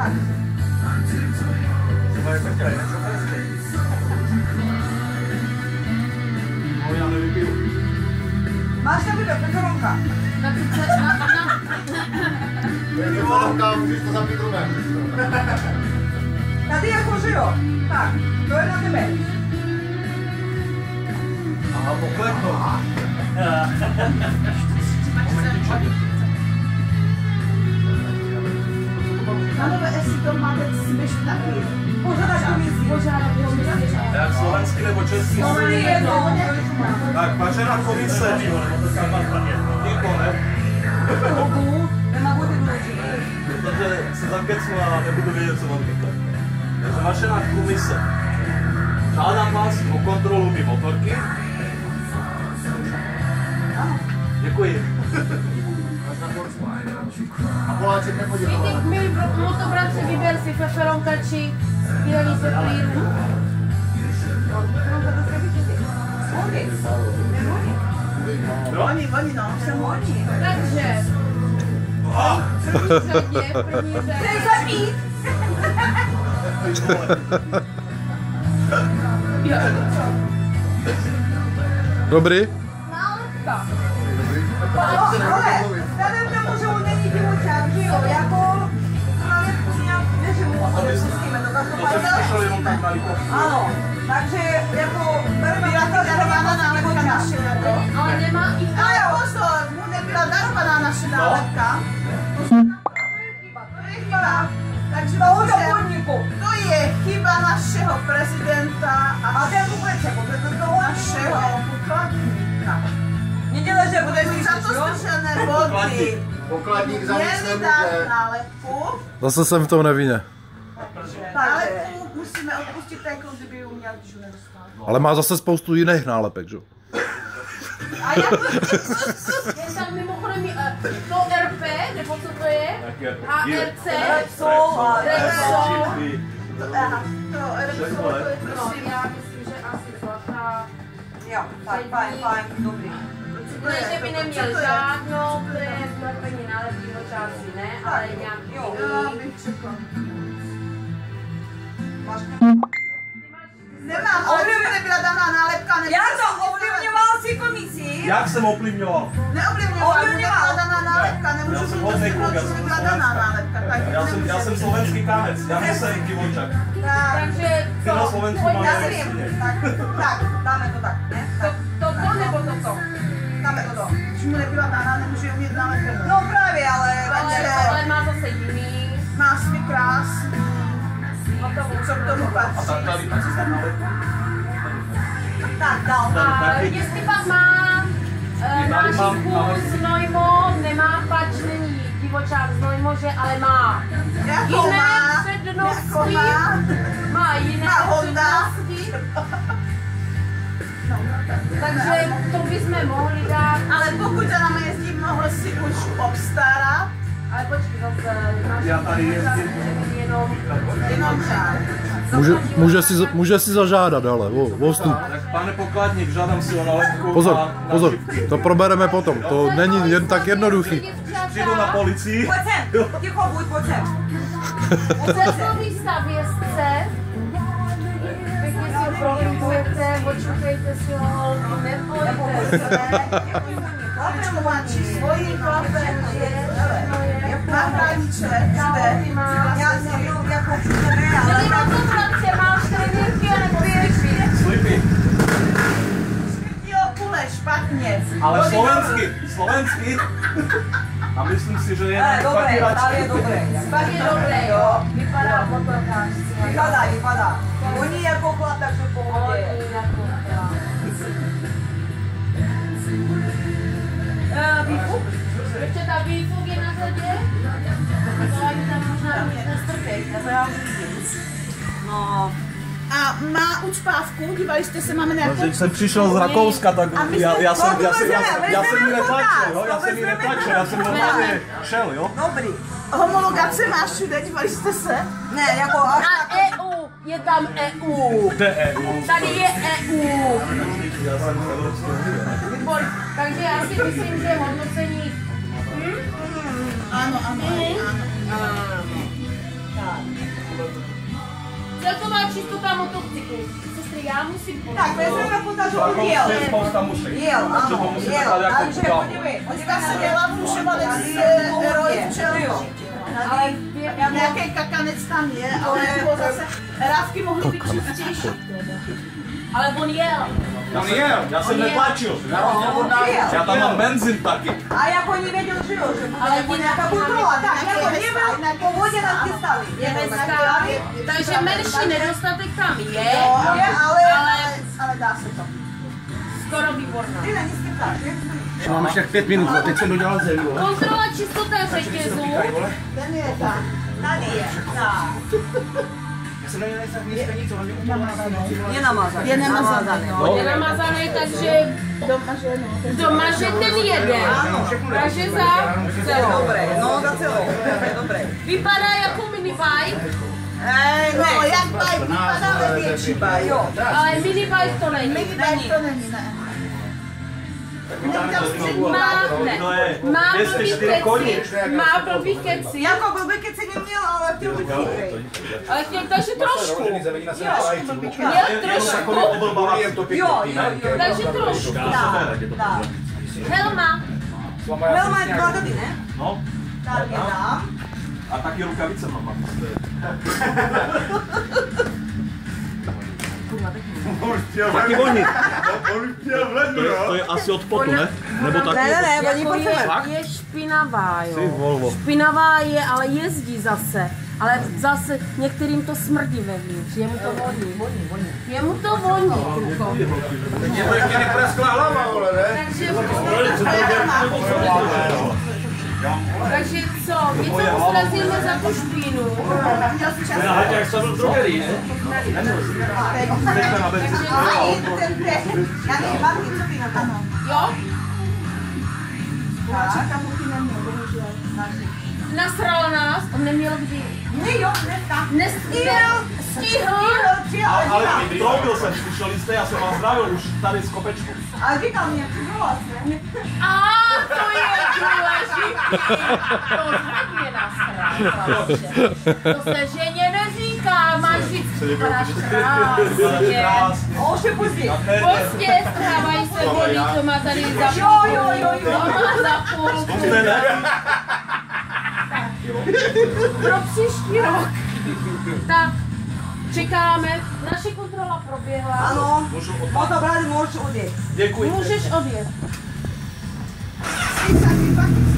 Tak. No, já nevypiju. Máš tam vypět, pekoronka. Pekoronka, můžeš to zapít rumem. Tady jakože jo. Tak, to je na tebe. Aha, pokleknu. Pánové, jestli to máte smysl taky. Požádat komisi. Jak slovenský nebo český? Tak, vařená komise. Ticho, ne? Nemá bude důležitý. Protože se zakecnu a nebudu vědět, co mám říkat. Takže vařená komise. Žádám vás o kontrolu mý motorky. Děkuji. A Poláček nepoděkoval. Víte, milí motobratři, vyber si feferonkači, bílení se plínu. Oni, no. Takže, první řadě. Chceš zapít? Dobrý? Nálepka. Ale, vzhledem k tomu, že on není divočák, že jo, jako nálepku nějak neživu, ale pustíme to každopádně. Ano, takže jako bereme Byla to darovaná nálepka naše, ale nemá i... Ale pozor, mu nebyla darovaná naše nálepka. To je chyba. Takže toho do podniku. to je chyba našeho prezidenta A ten vůbec jako, to je toho našeho pokladníka. nedělej, že bude Za to stržené body. Pokladník za nic Měli dát nebude. nálepku. Zase jsem v tom nevinně. Nálepku musíme odpustit jako kdyby ji uměl, když ji nedostal. Ale má zase spoustu jiných nálepek, že? A jak je tam mimochodem to RP, nebo co to je? ARC, Repsol a Repsol. Repsol. To Repsol, to je prosím, já myslím, že asi zlatá. Jo, fajn, dobrý. Ne, že by neměl žádnou, to je zlepení nálepního části, ne, ale nějaký Jo. jiný. Máš Nemám, ale kdyby nebyla daná nálepka, Já to ovlivňoval si komisi. Jak jsem ovlivňoval? Neovlivňoval, nebyla daná nálepka, Já nemůžu jsem mít hodnej kluk, já že jsem nebyla daná nálepka, tak Já jsem slovenský kanec, já nejsem divočák. Takže Ty na Slovensku máme Já nejvíc. vím, tak, dáme to tak, ne? Tak, toto nebo toto? dáme to. Když mu nebyla daná, nemůže umět nálepku. No právě, ale Ale má zase jiný. má svý krásný. Co k tomu A patří? tak tady, a co tam nálepka? Tak, dál. A jestli pak má nášivku Znojmo, nemá pač, není divočák Znojmo, že ale má Jako Jako přednosti, má jiné Má Honda. přednosti. Takže to bychom mohli dát, Ale pokud za námi jezdí, mohl si už obstarat. ale počkej zase, Já tady jezdím. Jenom žád. Může si zažádat, ale o vstup. Tak pane pokladník, žádám si o nálepku. Pozor, na pozor, šipky. to probereme potom, to není jen tak jednoduchý. Přijdu na policii. Pojď sem, ticho buď, pojď sem. Cestovní stavězce, pěkně si ho prolingujete, očukejte si ho, nebojte. Očkovači, svojí klapem je náhradniče, zde. Já jsem jenom jako přijeme, ale Milí motobratře, máš trenírky nebo slipy? Slipy. Jo, kule, špatně. Ale slovensky. A myslím si, že je dobré, tady je dobré. Pak je dobré, jo, vypadá motorkářství. Vypadá. Oni jako chlap, takže v pohodě. Výfuk? Ještě ta výfuk je na řadě? To ani tam možná mít nestrpěj, nebo já už vidím. No. A má učpávku, dívali jste se, máme nějakou... Když jsem přišel z Rakouska, tak A my já jsme- jsem No, to já jsem vezmeme ji netlačil, foták, jo? Já to jsem ji vezmeme netlačil, já jsem normálně šel, jo? Dobrý. Homologace máš všude, dívali jste se? Ne, jako až A EU, je tam EU. Kde EU? Tady je EU. Já jsem z Evropské unie. Výborně. Takže já si myslím, že hodnocení... Ano, ano, ano. motocyklu. Sestry, já musím Tak, vezmeme potažu od jel. Spousta mušek. Jel, ano, jel. Takže podívej, Dneska se dělá všema roj přeložitě. ale Nějaký kakanec tam je, ale jako zase rávky mohly být čistější. Ale on jel. On jel, já jsem neplačil. Já tam mám benzín taky. a jako nevěděl, že jo, že bude jako nějaká kontrola. Tak, jako nebyl, po vodě nás chystali. Takže menší nedostatek tam je, Ale dá se to. skoro výborná. Ty není skrytáš, že? Mám ještě 5 minut, a teď jsem dodělal zem. Kontrola čistota řetězu. Ten je tam. Tady je, tak. Je namazaný. Je nemazaný. Je namazaný, takže domaže ten jeden. Takže za celou. Dobré, no za celou. Dobré. Vypadá jako minibike, No, jak bajk vypadá, ale větší bajk. Jo, ale minibike to není. Minibajk to není, ne. Má blbý keci, má blbý keci, jako blbý keci neměl, ale chtěl být chytrý. ale chtěl, takže trošku. Měl trošku, Jo, takže trošku. tak. Helma, Velma je 2 doby, ne? No, Tak je dám. a taky rukavice mám. Taky oni. To je asi od potu, ne? Nebo taky? Ne, oni jako potřebují. je špinavá, Ty jo. Volvo. Špinavá je, ale jezdí zase. Ale zase některým to smrdí vevnitř, jemu to voní. Jemu to voní, kluko. Mě to ještě nepraskla hlava, vole, ne? Takže co, my to srazíme za tu špínu. Jak jsem byl v drogerii, ne? A i ten tech. Já nevím, mám něco jiného. Jo? Tak. Nasral nás, on neměl kdy. Ne, jo, ne, tak. Stihl. Ale troubil jsem, slyšeli jste, já jsem vás zdravil už tady z kopečku. A říkal mě, ty vlastně. A to je důležité. To hodně nasral. To se ženě neříká, máš říct, vypadáš krásně. A už je pozdě. Pozdě strávají se vody, to má tady za půlku. Jo. To má za půlku. Pro příští rok. Tak, čekáme. Naše kontrola proběhla. Ano, motobrady můžeš odjet. Děkuji. Můžeš odjet. Taky